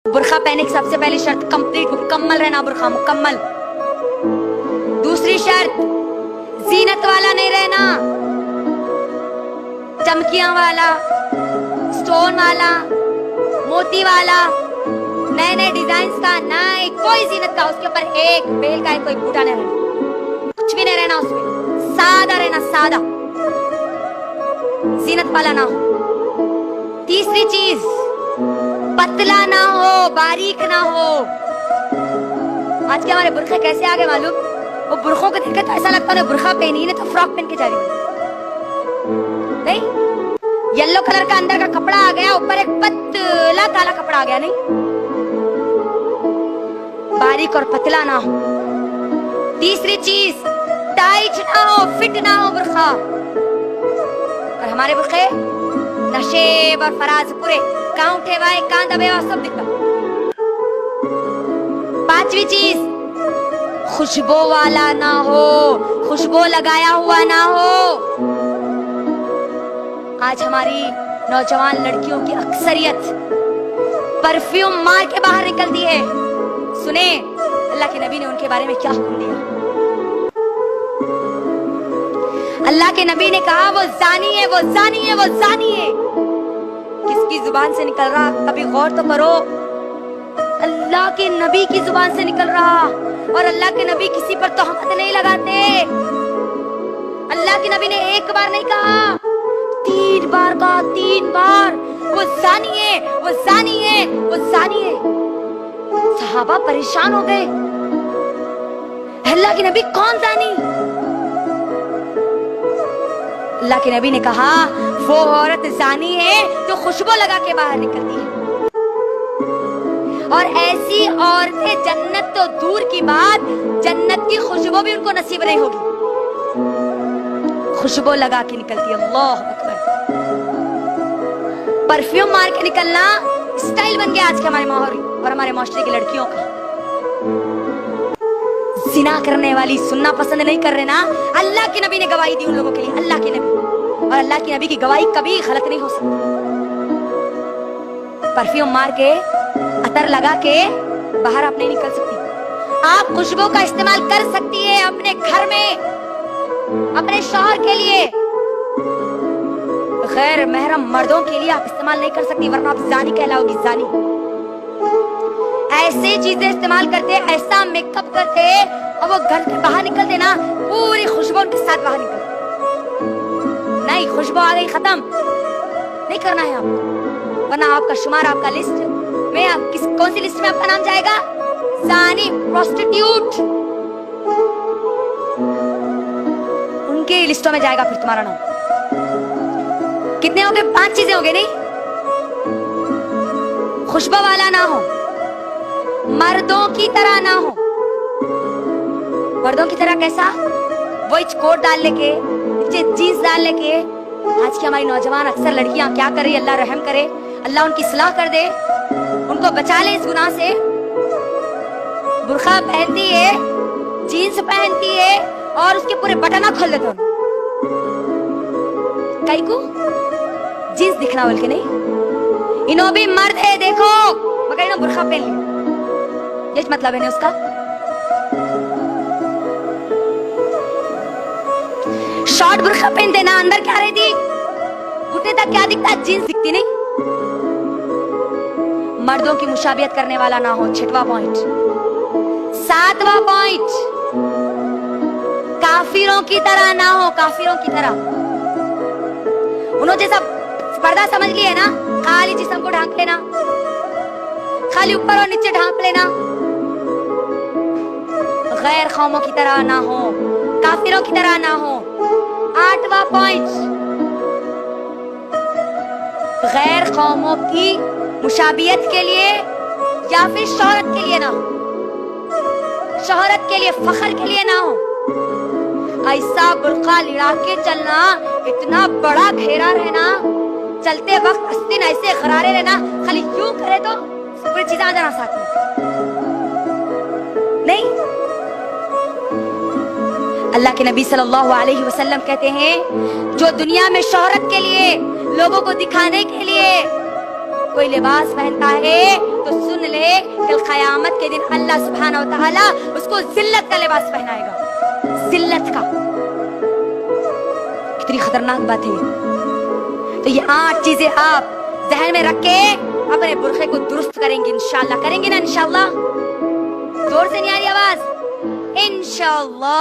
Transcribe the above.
बुर्खा पहने की सबसे पहली शर्त कंप्लीट मुकम्मल रहना, बुर्खा मुकम्मल। दूसरी शर्त जीनत वाला नहीं रहना, चमकियां वाला, स्टोन वाला, मोती वाला, नए नए डिजाइन का, नए कोई जीनत का उसके ऊपर एक बेल का कोई बूटा नहीं रहना, कुछ भी नहीं रहना उसमें, सादा रहना, सादा, जीनत वाला ना हो। तीसरी चीज पतला ना हो, बारीक ना हो। आज के हमारे बुरखे कैसे आ गए मालूम? वो बुरखों को देखकर तो ऐसा लगता है बुरखा पहनी है तो फ्रॉक पहन के जा रही है। नहीं, येलो कलर का अंदर का कपड़ा आ गया, ऊपर एक पतला काला कपड़ा आ गया। नहीं, बारीक और पतला ना हो। तीसरी चीज टाइट ना हो, फिट ना हो बुरखा। और हमारे बुरखे नशेब और फराज पूरे, कहाँ उठे हुआ है, कहाँ दबे हुआ, सब दिखता। पांचवी चीज खुशबू वाला ना हो, खुशबू लगाया हुआ ना हो। आज हमारी नौजवान लड़कियों की अक्सरियत परफ्यूम मार के बाहर निकलती है। सुने अल्लाह के नबी ने उनके बारे में क्या हुक्म दिया। अल्लाह के नबी ने कहा वो जानी है, वो जानी है, वो जानी है। किसकी जुबान से निकल रहा, कभी गौर तो करो। अल्लाह के नबी की जुबान से निकल रहा। और अल्लाह के नबी किसी पर तोहमत नहीं लगाते। अल्लाह के नबी ने एक बार नहीं कहा, 3 बार कहा, 3 बार। वो जानी है, वो जानी है, वो जानी है। सहाबा परेशान हो गए, अल्लाह के नबी कौन जानी? अल्लाह के नबी ने कहा वो औरत जानी है जो खुशबू लगा के बाहर निकलती है। और ऐसी औरतें जन्नत तो दूर की बात, जन्नत की खुशबू भी उनको नसीब नहीं होगी। खुशबू लगा के निकलती है। अल्लाह अकबर। परफ्यूम मार के निकलना स्टाइल बन गया आज के हमारे माहौल और हमारे माशरे की लड़कियों का। जिना करने वाली सुनना पसंद नहीं कर रहे ना, अल्लाह के नबी ने गवाही दी उन लोगों के लिए। अल्लाह के नबी, और अल्लाह की नबी की गवाही कभी गलत नहीं हो सकती। परफ्यूम मार के, अतर लगा के बाहर आप नहीं निकल सकती। आप खुशबू का इस्तेमाल कर सकती है अपने घर में, अपने शौहर के लिए। गैर महरम मर्दों के लिए आप इस्तेमाल नहीं कर सकती, वरना आप जानी कहलाओगी, जानी। ऐसे चीजें इस्तेमाल करते, ऐसा मेकअप करते और वो घर के बाहर निकलते ना, पूरी खुशबू उनके साथ बाहर निकलते। नहीं, खुशबू आ गई, खत्म नहीं करना है आपको, वरना आपका शुमार, आपका लिस्ट में, आप कौन सी लिस्ट में आपका नाम जाएगा? जानी, प्रोस्टिट्यूट, उनके लिस्टों में जाएगा फिर तुम्हारा नाम। कितने हो गए? 5 चीजें हो गई। नहीं, खुशबू वाला ना हो, मर्दों की तरह ना हो। मर्दों की तरह कैसा? वो कोट डाल लेके, नीचे जीन्स डाल लेके। आज की हमारी नौजवान अक्सर लड़कियां क्या कर रही है, अल्लाह रहम करे, अल्लाह उनकी सलाह कर दे, उनको बचा ले इस गुनाह से। बुर्खा पहनती है, जीन्स पहनती है और उसके पूरे बटन खोल देते हैं। कई को जीन्स दिखना बोल के नहीं, इन्हों भी मर्द है देखो, मगर इन्हों बुर्खा पहन लिया, ये मतलब है ना उसका। शॉर्ट बुर्खा पहन देना, अंदर क्या रहती, घुटने तक क्या दिखता, जीन्स दिखती नहीं। मर्दों की मुशाबियत करने वाला ना हो। 6वां पॉइंट। 7वां पॉइंट, काफिरों की तरह ना हो, काफिरों की तरह। उन्होंने जैसा पर्दा समझ लिए ना, खाली जिस्म को ढांक लेना, खाली ऊपर और नीचे ढांक लेना। गैर कौमों की तरह ना हो, काफिरों की तरह ना हो। 8वां पॉइंट, गैर कौमों की मुशाबियत के लिए या फिर शोहरत के लिए ना हो, शोहरत के लिए, फखर के लिए ना हो। ऐसा बुर्का लिड़ा के चलना, इतना बड़ा घेरा रहना, चलते वक्त अस्तिन ऐसे खरारे रहना, खाली यूं करे तो पूरी चीजें आ जाना साथ में। नहीं, अल्लाह के नबी सल्लल्लाहु अलैहि वसल्लम कहते हैं जो दुनिया में शोहरत के लिए, लोगों को दिखाने के लिए कोई लिबास पहनता है तो सुन ले के दिन अल्लाह सुब्हानहू व तआला उसको जिल्लत का लिबास पहनाएगा, जिल्लत का। कितनी खतरनाक बात है। तो ये 8 चीजें आप जहन में रख के अपने बुरखे को दुरुस्त करेंगे इंशाल्लाह। करेंगे ना इंशाल्लाह? जोर से नहीं आ रही आवाज? इंशाल्लाह।